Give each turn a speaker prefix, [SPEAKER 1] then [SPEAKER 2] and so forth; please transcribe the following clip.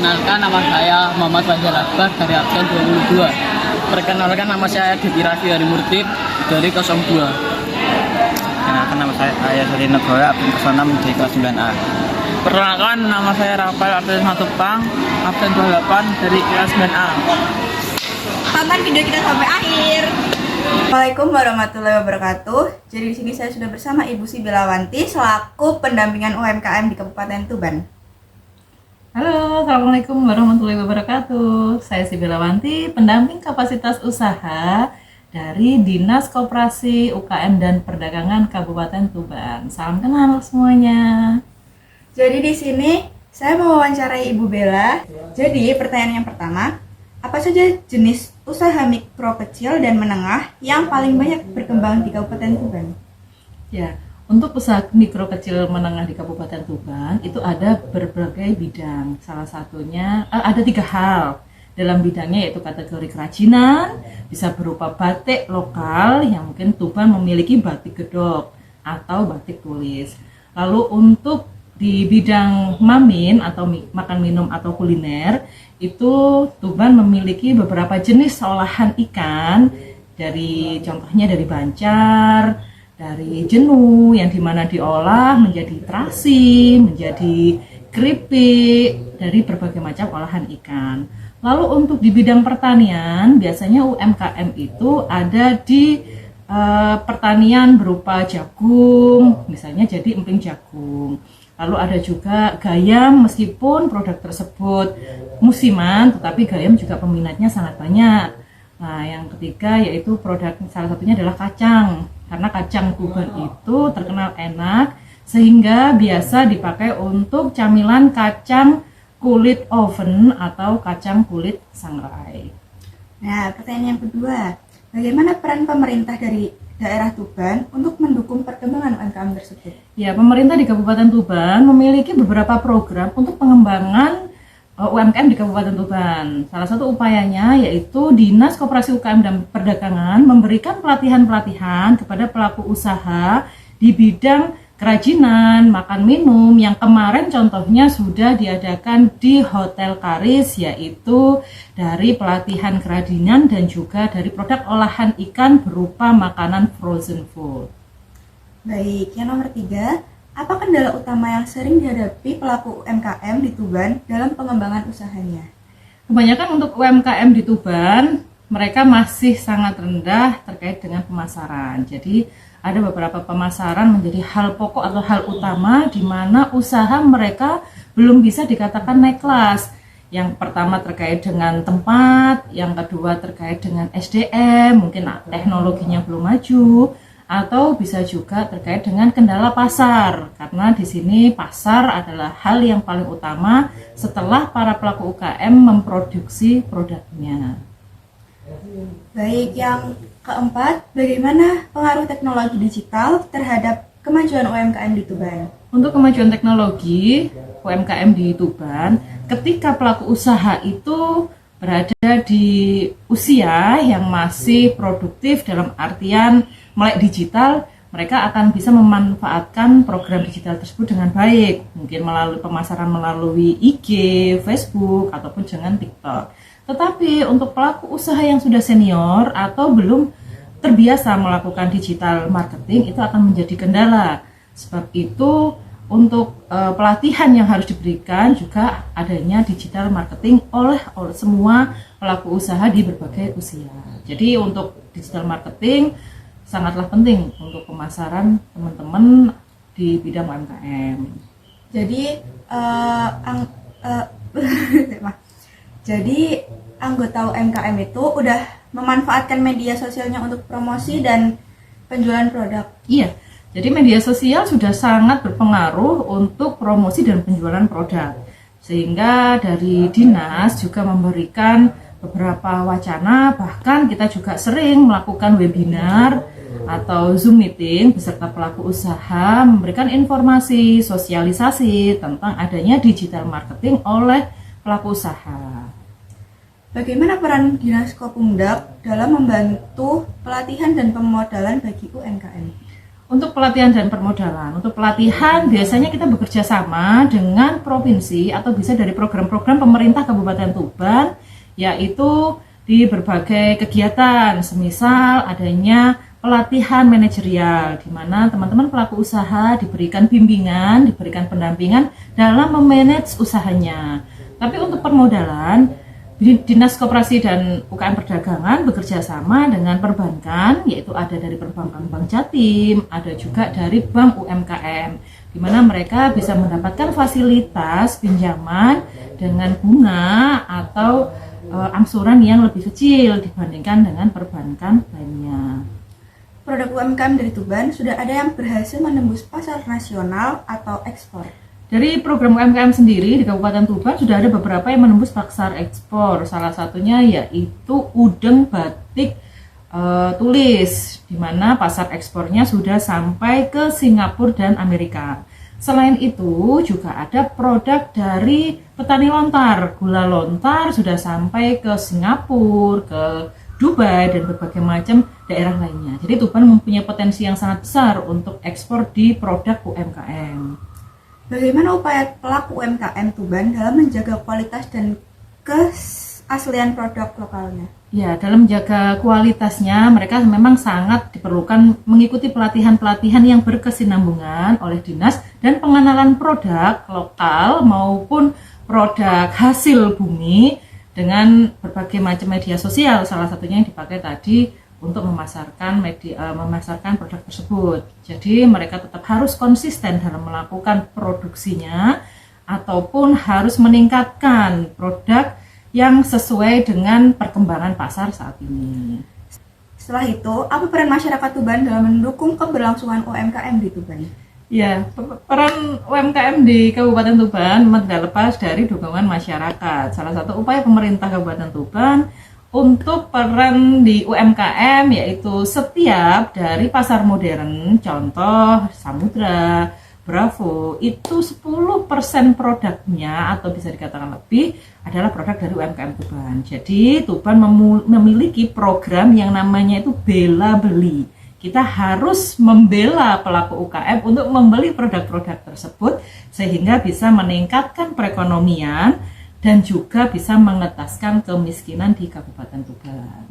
[SPEAKER 1] Perkenalkan, nama saya Muhammad Fajar Akbar dari absen 22. Perkenalkan, nama saya Diti Raffi Harimurti dari 02.
[SPEAKER 2] Perkenalkan, nama saya Ayah Sari Negara, absen 06 dari kelas 9A.
[SPEAKER 1] Perkenalkan, nama saya Rafael absen 1 Pang, absen 28 dari kelas 9A.
[SPEAKER 3] Tonton video kita sampai akhir. Assalamualaikum warahmatullahi wabarakatuh. Jadi di sini saya sudah bersama Ibu Sibilawanti selaku pendampingan UMKM di Kabupaten Tuban.
[SPEAKER 4] Halo, Assalamualaikum warahmatullahi wabarakatuh. Saya Sibilawanti, pendamping kapasitas usaha dari Dinas Koperasi UKM dan Perdagangan Kabupaten Tuban. Salam kenal semuanya.
[SPEAKER 3] Jadi di sini saya mewawancarai Ibu Bella. Jadi pertanyaan yang pertama, apa saja jenis usaha mikro kecil dan menengah yang paling banyak berkembang di Kabupaten Tuban?
[SPEAKER 4] Ya, untuk usaha mikro kecil menengah di Kabupaten Tuban itu ada berbagai bidang. Salah satunya ada 3 hal dalam bidangnya, yaitu kategori kerajinan, bisa berupa batik lokal yang mungkin Tuban memiliki batik gedok atau batik tulis. Lalu untuk di bidang mamin atau makan minum atau kuliner itu Tuban memiliki beberapa jenis olahan ikan, contohnya dari bancar, dari jenuh yang dimana diolah menjadi terasi, menjadi keripik dari berbagai macam olahan ikan. Lalu untuk di bidang pertanian biasanya UMKM itu ada di pertanian berupa jagung, misalnya jadi emping jagung. Lalu ada juga gayam, meskipun produk tersebut musiman, tetapi gayam juga peminatnya sangat banyak. Nah, yang ketiga yaitu produk salah satunya adalah kacang. Karena kacang Tuban itu terkenal enak, sehingga biasa dipakai untuk camilan kacang kulit oven atau kacang kulit sangrai.
[SPEAKER 3] Nah, pertanyaan yang kedua, bagaimana peran pemerintah dari daerah Tuban untuk mendukung perkembangan UMKM tersebut?
[SPEAKER 4] Ya, pemerintah di Kabupaten Tuban memiliki beberapa program untuk pengembangan UMKM di Kabupaten Tuban. Salah satu upayanya yaitu Dinas Koperasi UKM dan Perdagangan memberikan pelatihan-pelatihan kepada pelaku usaha di bidang kerajinan, makan minum, yang kemarin contohnya sudah diadakan di Hotel Karis, yaitu dari pelatihan kerajinan dan juga dari produk olahan ikan berupa makanan frozen food.
[SPEAKER 3] Baik, yang nomor 3, apa kendala utama yang sering dihadapi pelaku UMKM di Tuban dalam pengembangan usahanya?
[SPEAKER 4] Kebanyakan untuk UMKM di Tuban, mereka masih sangat rendah terkait dengan pemasaran. Jadi ada beberapa pemasaran menjadi hal pokok atau hal utama di mana usaha mereka belum bisa dikatakan naik kelas. Yang pertama terkait dengan tempat, yang kedua terkait dengan SDM, mungkin teknologinya belum maju, atau bisa juga terkait dengan kendala pasar. Karena di sini pasar adalah hal yang paling utama setelah para pelaku UKM memproduksi produknya.
[SPEAKER 3] Baik, yang keempat, bagaimana pengaruh teknologi digital terhadap kemajuan UMKM di Tuban?
[SPEAKER 4] Untuk kemajuan teknologi UMKM di Tuban, ketika pelaku usaha itu berada di usia yang masih produktif dalam artian melek digital, mereka akan bisa memanfaatkan program digital tersebut dengan baik, mungkin melalui pemasaran melalui IG, Facebook, ataupun dengan TikTok. Tetapi untuk pelaku usaha yang sudah senior atau belum terbiasa melakukan digital marketing, itu akan menjadi kendala. Sebab itu untuk pelatihan yang harus diberikan juga adanya digital marketing oleh semua pelaku usaha di berbagai usia. Jadi untuk digital marketing sangatlah penting untuk pemasaran teman-teman di bidang UMKM.
[SPEAKER 3] Jadi Jadi anggota UMKM itu udah memanfaatkan media sosialnya untuk promosi dan penjualan produk.
[SPEAKER 4] Iya, jadi media sosial sudah sangat berpengaruh untuk promosi dan penjualan produk. Sehingga dari dinas juga memberikan beberapa wacana, bahkan kita juga sering melakukan webinar atau Zoom meeting beserta pelaku usaha, memberikan informasi, sosialisasi tentang adanya digital marketing oleh pelaku usaha.
[SPEAKER 3] Bagaimana peran Dinas Kopumdak dalam membantu pelatihan dan pemodalan bagi UMKM?
[SPEAKER 4] Untuk pelatihan dan permodalan, untuk pelatihan biasanya kita bekerja sama dengan provinsi atau bisa dari program-program pemerintah Kabupaten Tuban, yaitu di berbagai kegiatan, semisal adanya pelatihan manajerial, di mana teman-teman pelaku usaha diberikan bimbingan, diberikan pendampingan dalam memanage usahanya. Tapi untuk permodalan, Dinas Koperasi dan UKM Perdagangan bekerja sama dengan perbankan, yaitu ada dari perbankan Bank Jatim, ada juga dari Bank UMKM, di mana mereka bisa mendapatkan fasilitas pinjaman dengan bunga atau angsuran yang lebih kecil dibandingkan dengan perbankan lainnya.
[SPEAKER 3] Produk UMKM dari Tuban sudah ada yang berhasil menembus pasar nasional atau ekspor.
[SPEAKER 4] Dari program UMKM sendiri di Kabupaten Tuban sudah ada beberapa yang menembus pasar ekspor. Salah satunya yaitu udeng batik tulis, di mana pasar ekspornya sudah sampai ke Singapura dan Amerika. Selain itu juga ada produk dari petani lontar. Gula lontar sudah sampai ke Singapura, ke Dubai, dan berbagai macam daerah lainnya. Jadi Tuban mempunyai potensi yang sangat besar untuk ekspor di produk UMKM.
[SPEAKER 3] Bagaimana upaya pelaku UMKM Tuban dalam menjaga kualitas dan keaslian produk lokalnya?
[SPEAKER 4] Ya, dalam menjaga kualitasnya, mereka memang sangat diperlukan mengikuti pelatihan-pelatihan yang berkesinambungan oleh dinas dan pengenalan produk lokal maupun produk hasil bumi dengan berbagai macam media sosial. Salah satunya yang dipakai tadi untuk memasarkan produk tersebut. Jadi mereka tetap harus konsisten dalam melakukan produksinya ataupun harus meningkatkan produk yang sesuai dengan perkembangan pasar saat ini.
[SPEAKER 3] Setelah itu, apa peran masyarakat Tuban dalam mendukung keberlangsungan UMKM di Tuban?
[SPEAKER 4] Ya, peran UMKM di Kabupaten Tuban memang tidak lepas dari dukungan masyarakat. Salah satu upaya pemerintah Kabupaten Tuban untuk peran di UMKM yaitu setiap dari pasar modern, contoh Samudra, Bravo, itu 10% produknya atau bisa dikatakan lebih adalah produk dari UMKM Tuban. Jadi Tuban memiliki program yang namanya itu bela beli. Kita harus membela pelaku UKM untuk membeli produk-produk tersebut sehingga bisa meningkatkan perekonomian dan juga bisa mengentaskan kemiskinan di Kabupaten Tuban.